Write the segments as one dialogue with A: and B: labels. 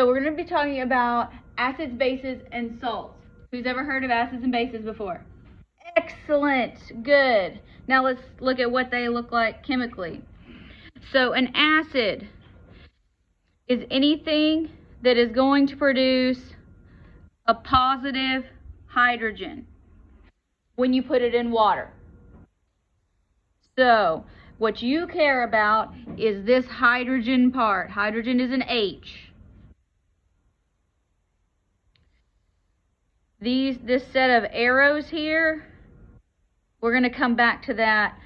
A: So we're going to be talking about acids, bases, and salts. Who's ever heard of acids and bases before? Excellent. Good. Now let's look at what they look like chemically. So an acid is anything that is going to produce a positive hydrogen when you put it in water. So what you care about is this hydrogen part. Hydrogen is an H. This set of arrows here, we're going to come back to that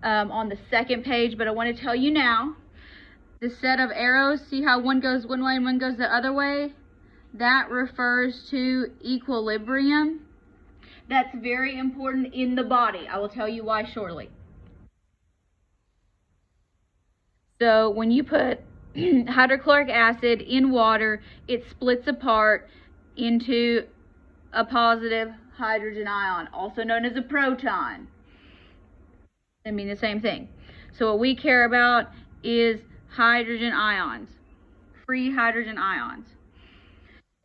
A: on the second page, but I want to tell you now, this set of arrows, see how one goes one way and one goes the other way? That refers to equilibrium. That's very important in the body. I will tell you why shortly. So when you put hydrochloric acid in water, it splits apart into a positive hydrogen ion, also known as a proton. I mean the same thing. So what we care about is hydrogen ions, free hydrogen ions.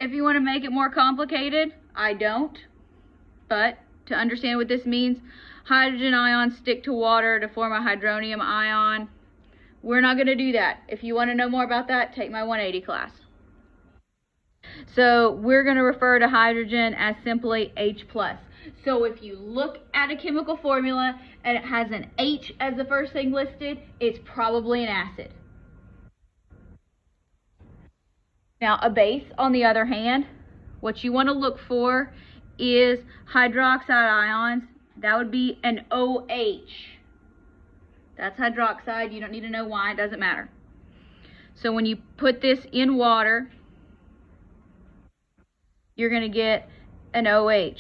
A: If you want to make it more complicated, I don't, but to understand what this means, hydrogen ions stick to water to form a hydronium ion. We're not going to do that. If you want to know more about that, take my 180 class. So we're going to refer to hydrogen as simply H+. So if you look at a chemical formula and it has an H as the first thing listed, it's probably an acid. Now a base, on the other hand, what you want to look for is hydroxide ions. That would be an OH. That's hydroxide. You don't need to know why. It doesn't matter. So when you put this in water, you're going to get an OH.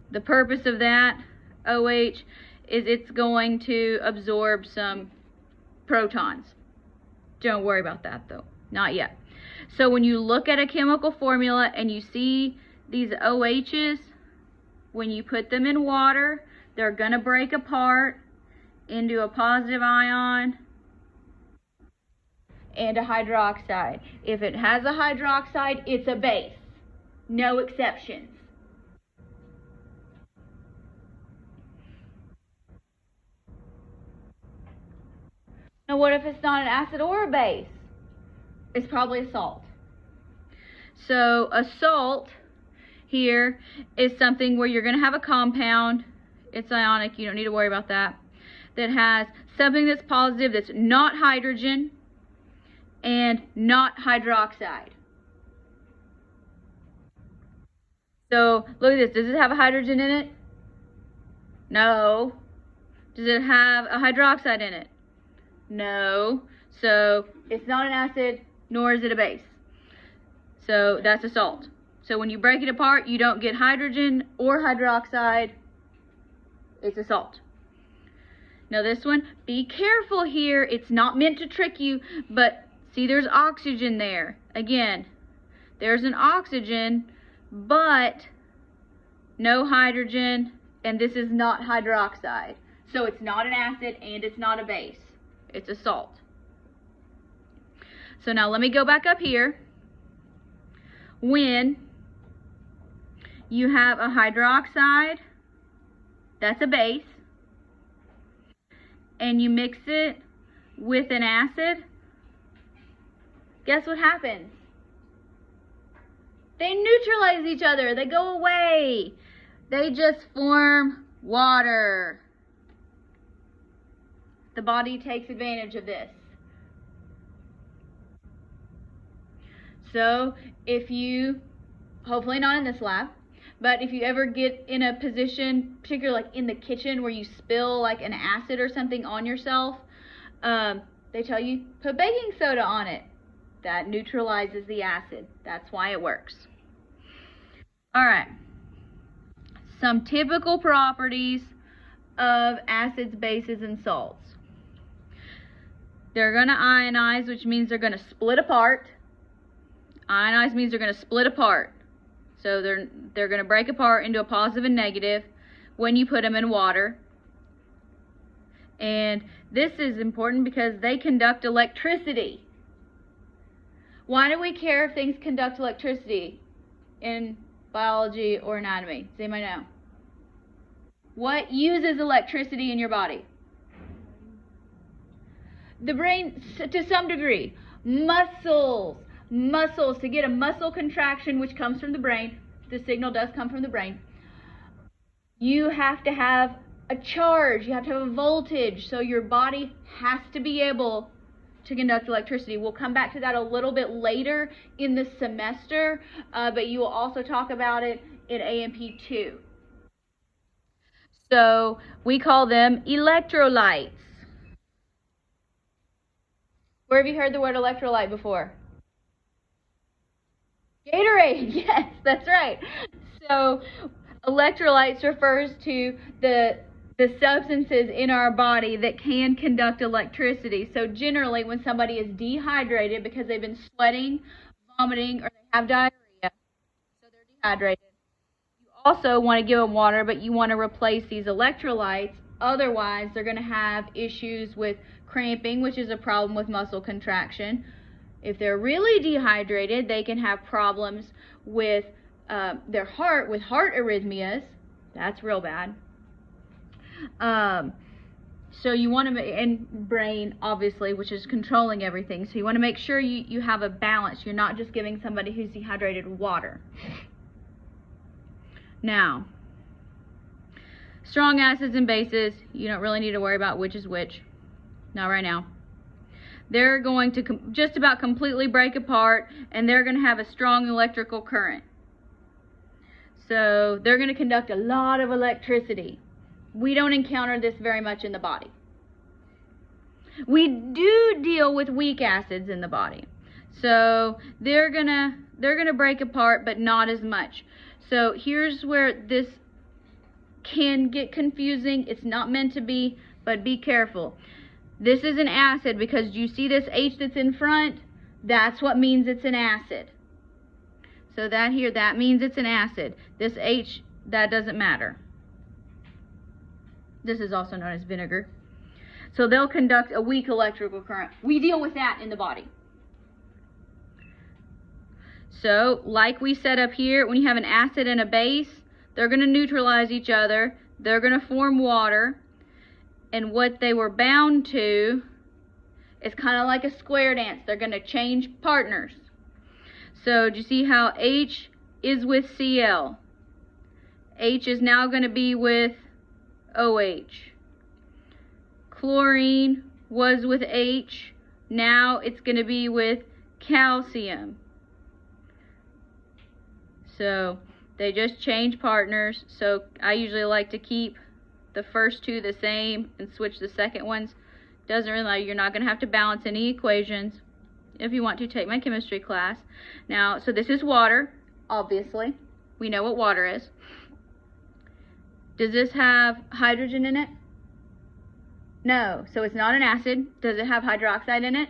A: The purpose of that OH is it's going to absorb some protons. Don't worry about that though. Not yet. So when you look at a chemical formula and you see these OHs, when you put them in water, they're going to break apart into a positive ion and a hydroxide. If it has a hydroxide, it's a base. No exceptions. Now what if it's not an acid or a base? It's probably a salt. So a salt here is something where you're going to have a compound. It's ionic, you don't need to worry about that. That has something that's positive that's not hydrogen and not hydroxide. So look at this. Does it have a hydrogen in it? No. Does it have a hydroxide in it? No. So it's not an acid, nor is it a base. So that's a salt. So when you break it apart, you don't get hydrogen or hydroxide. It's a salt. Now this one, be careful here. It's not meant to trick you, but see there's oxygen there. Again, there's an oxygen, but no hydrogen, and this is not hydroxide. So it's not an acid and it's not a base. It's a salt. So now let me go back up here. When you have a hydroxide, that's a base, and you mix it with an acid, guess what happens? They neutralize each other. They go away. They just form water. The body takes advantage of this. So if you, hopefully not in this lab, but if you ever get in a position, particularly like in the kitchen, where you spill like an acid or something on yourself, they tell you put baking soda on it. That neutralizes the acid. That's why it works. All right. Some typical properties of acids, bases, and salts. They're going to ionize, which means they're going to split apart. Ionize means they're going to split apart. So they're going to break apart into a positive and negative when you put them in water. And this is important because they conduct electricity. Why do we care if things conduct electricity in biology or anatomy? Does anybody know? What uses electricity in your body? The brain, to some degree. Muscles. Muscles. To get a muscle contraction, which comes from the brain, the signal does come from the brain, you have to have a charge. You have to have a voltage. So your body has to be able to conduct electricity. We'll come back to that a little bit later in the semester, but you will also talk about it in A&P 2. So we call them electrolytes. Where have you heard the word electrolyte before? Gatorade, yes, that's right. So electrolytes refers to the substances in our body that can conduct electricity. So generally when somebody is dehydrated because they've been sweating, vomiting, or they have diarrhea, so they're dehydrated, you also want to give them water, but you want to replace these electrolytes. Otherwise, they're going to have issues with cramping, which is a problem with muscle contraction. If they're really dehydrated, they can have problems with their heart, with heart arrhythmias. That's real bad. So you want to, and brain, obviously, which is controlling everything. So you want to make sure you have a balance. You're not just giving somebody who's dehydrated water. Now, strong acids and bases, you don't really need to worry about which is which. Not right now. They're going to just about completely break apart, and they're going to have a strong electrical current. So they're going to conduct a lot of electricity. We don't encounter this very much in the body. We do deal with weak acids in the body. So they're gonna break apart, but not as much. So here's where this can get confusing. It's not meant to be, but be careful. This is an acid because you see this H that's in front? That's what means it's an acid. So that here, that means it's an acid. This H, that doesn't matter. This is also known as vinegar. So they'll conduct a weak electrical current. We deal with that in the body. So, like we said up here, when you have an acid and a base, they're going to neutralize each other. They're going to form water. And what they were bound to is kind of like a square dance. They're going to change partners. So, do you see how H is with Cl? H is now going to be with OH. Chlorine was with H. Now it's going to be with calcium. So they just change partners. So I usually like to keep the first two the same and switch the second ones. Doesn't really matter. You're not going to have to balance any equations if you want to take my chemistry class. Now, so this is water, obviously. We know what water is. Does this have hydrogen in it? No. So it's not an acid. Does it have hydroxide in it?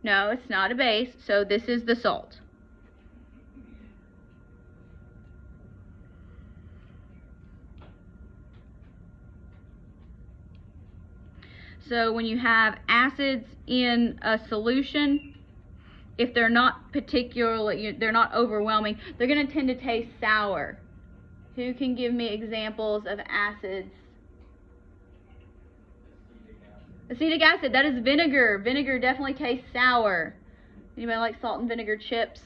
A: No, it's not a base. So this is the salt. So when you have acids in a solution, if they're not particularly, they're not overwhelming, they're going to tend to taste sour. Who can give me examples of acids? Acetic acid, that is vinegar. Vinegar definitely tastes sour. Anybody like salt and vinegar chips?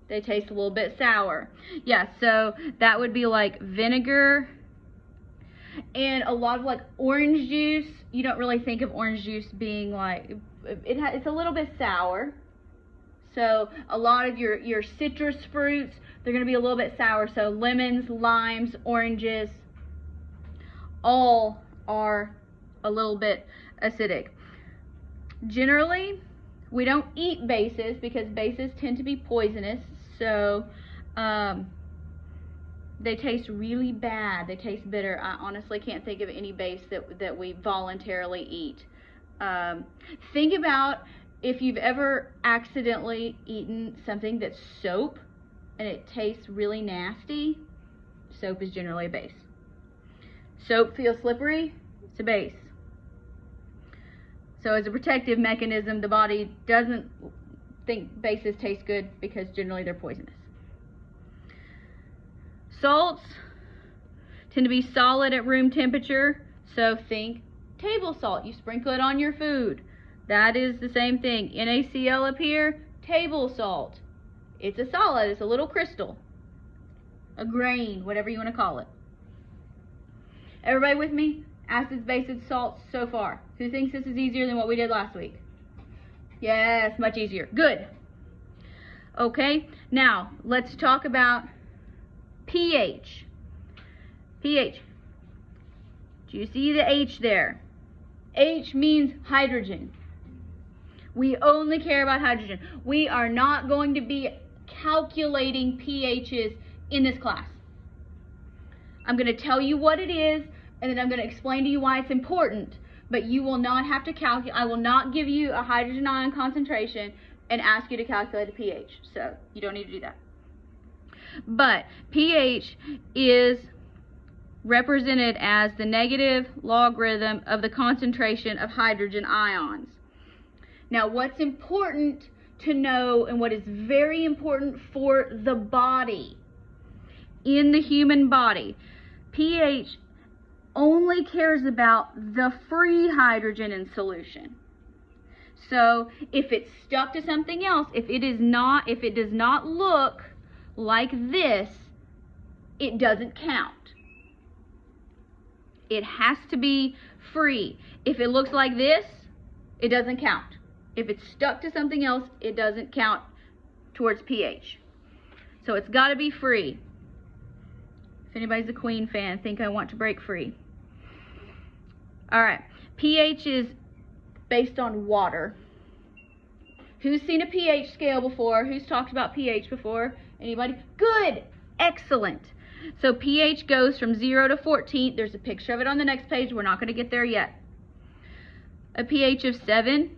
A: They taste a little bit sour. Yeah, so that would be like vinegar. And a lot of like orange juice, you don't really think of orange juice being like, it's a little bit sour. So a lot of your citrus fruits, they're going to be a little bit sour. So lemons, limes, oranges, all are a little bit acidic. Generally, we don't eat bases because bases tend to be poisonous. So they taste really bad. They taste bitter. I honestly can't think of any base that we voluntarily eat. Think about if you've ever accidentally eaten something that's soap and it tastes really nasty. Soap is generally a base. Soap feels slippery. It's a base. So as a protective mechanism, the body doesn't think bases taste good because generally they're poisonous. Salts tend to be solid at room temperature, so think table salt. You sprinkle it on your food. That is the same thing. NaCl up here, table salt. It's a solid, it's a little crystal, a grain, whatever you want to call it. Everybody with me? Acids, bases, salts so far. Who thinks this is easier than what we did last week? Yes, much easier. Good. Okay, now let's talk about pH. pH. Do you see the H there? H means hydrogen. We only care about hydrogen. We are not going to be calculating pHs in this class. I'm going to tell you what it is, and then I'm going to explain to you why it's important, but you will not have to calculate. I will not give you a hydrogen ion concentration and ask you to calculate a pH, so you don't need to do that. But pH is represented as the negative logarithm of the concentration of hydrogen ions. Now, what's important to know, and what is very important for the body, in the human body, pH only cares about the free hydrogen in solution. So if it's stuck to something else, if it does not look like this, it doesn't count. It has to be free. If it looks like this, it doesn't count. If it's stuck to something else, it doesn't count towards pH. So it's got to be free. If anybody's a Queen fan, think I want to break free. All right, pH is based on water. Who's seen a pH scale before? Who's talked about pH before? Anybody? Good, excellent. So pH goes from 0 to 14. There's a picture of it on the next page. We're not going to get there yet. A pH of 7.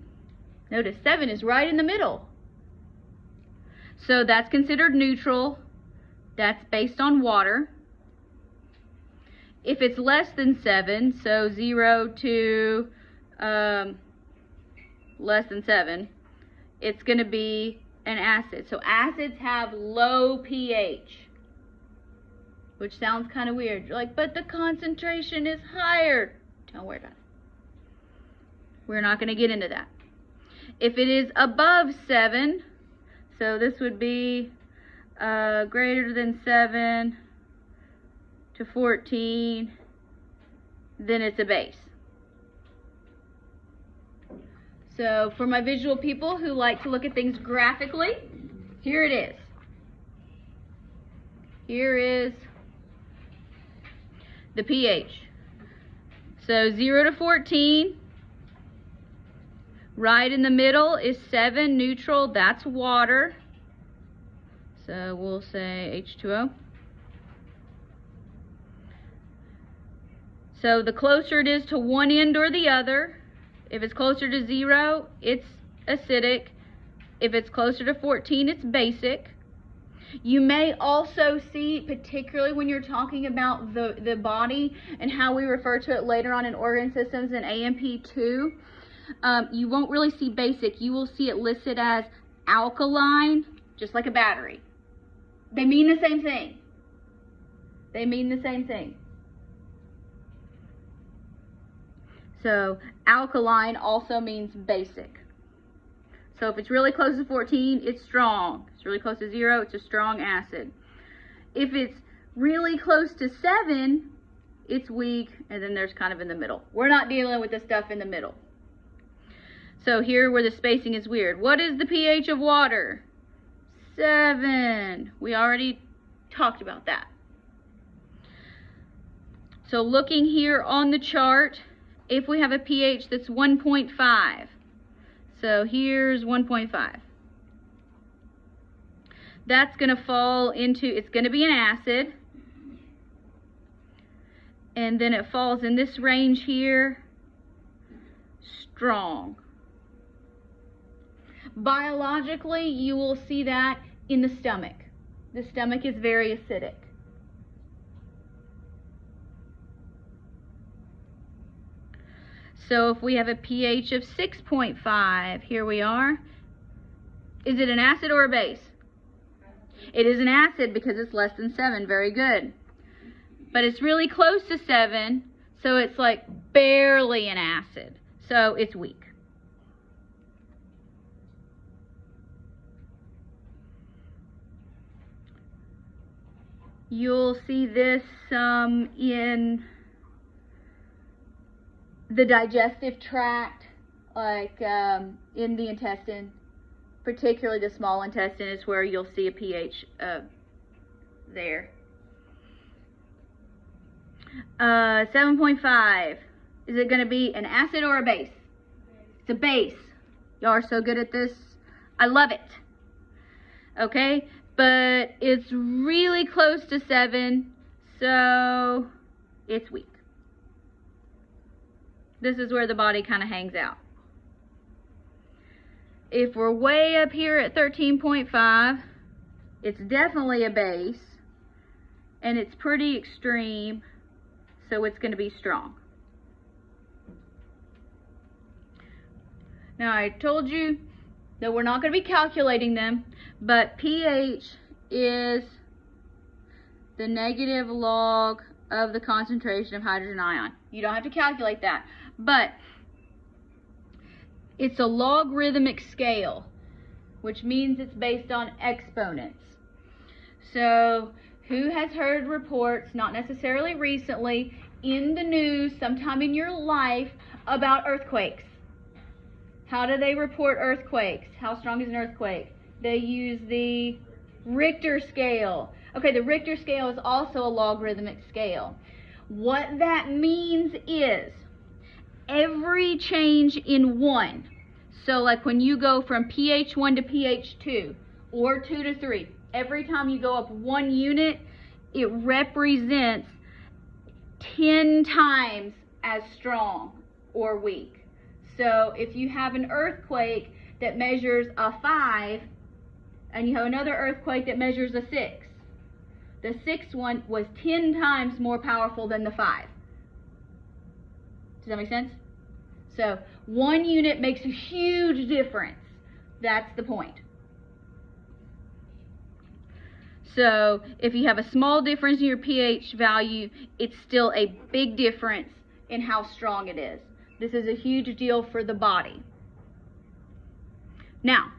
A: Notice 7 is right in the middle. So that's considered neutral. That's based on water. If it's less than 7, so 0 to less than 7, it's going to be an acid. So acids have low pH, which sounds kind of weird. You're like, but the concentration is higher. Don't worry about it. We're not going to get into that. If it is above 7, so this would be greater than 7 to 14, then it's a base. So for my visual people who like to look at things graphically, here it is. Here is the pH. So 0 to 14, right in the middle is 7, neutral, that's water. So we'll say H2O. So the closer it is to one end or the other, if it's closer to 0, it's acidic. If it's closer to 14, it's basic. You may also see, particularly when you're talking about the body and how we refer to it later on in organ systems in AMP2, you won't really see basic. You will see it listed as alkaline, just like a battery. They mean the same thing. They mean the same thing. So alkaline also means basic. So if it's really close to 14, it's strong. If it's really close to 0, it's a strong acid. If it's really close to 7, it's weak, and then there's kind of in the middle. We're not dealing with the stuff in the middle. So here where the spacing is weird. What is the pH of water? 7. We already talked about that. So looking here on the chart, if we have a pH that's 1.5, so here's 1.5. That's going to fall into, it's going to be an acid. And then it falls in this range here, strong. Biologically, you will see that in the stomach. The stomach is very acidic. So if we have a pH of 6.5, here we are. Is it an acid or a base? It is an acid because it's less than 7. Very good. But it's really close to 7, so it's like barely an acid. So it's weak. You'll see this in the digestive tract, like in the intestine, particularly the small intestine is where you'll see a pH there. 7.5. Is it going to be an acid or a base? It's a base. Y'all are so good at this. I love it. Okay, but it's really close to 7, so it's weak. This is where the body kind of hangs out. If we're way up here at 13.5, it's definitely a base, and it's pretty extreme, so it's going to be strong. Now, I told you that we're not going to be calculating them, but pH is the negative log of the concentration of hydrogen ion. You don't have to calculate that, but it's a logarithmic scale, which means it's based on exponents. So, who has heard reports, not necessarily recently, in the news, sometime in your life, about earthquakes? How do they report earthquakes? How strong is an earthquake? They use the Richter scale. Okay, the Richter scale is also a logarithmic scale. What that means is every change in 1, so like when you go from pH 1 to pH 2 or 2 to 3, every time you go up 1 unit, it represents 10 times as strong or weak. So if you have an earthquake that measures a 5 and you have another earthquake that measures a 6, the 6th one was 10 times more powerful than the 5. Does that make sense? So 1 unit makes a huge difference. That's the point. So if you have a small difference in your pH value, it's still a big difference in how strong it is. This is a huge deal for the body. Now,